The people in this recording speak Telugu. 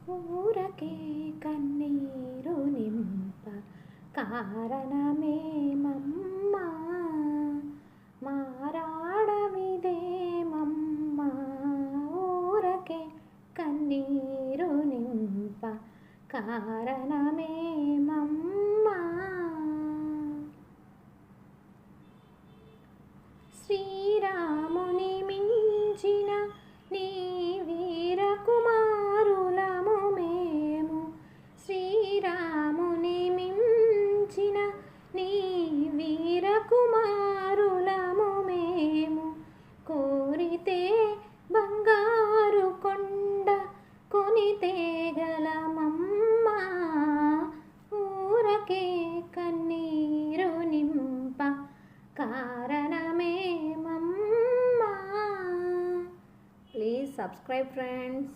ఊరకే కన్నీరు నింప కారణమేమమ్మా మారాడవిదేమమ్మా ఊరకే కన్నీరు నింప కారణమేమమ్మా శ్రీరాముని మించిన నీ వీర కుమారులము మేము శ్రీరాముని మించిన నీ వీర కుమారులము మేము కోరితే బంగారు కొండ కొనితే గలమమ్మా ఊరకే కన్నీరు నింప కారణమేమమ్మా. Please subscribe friends.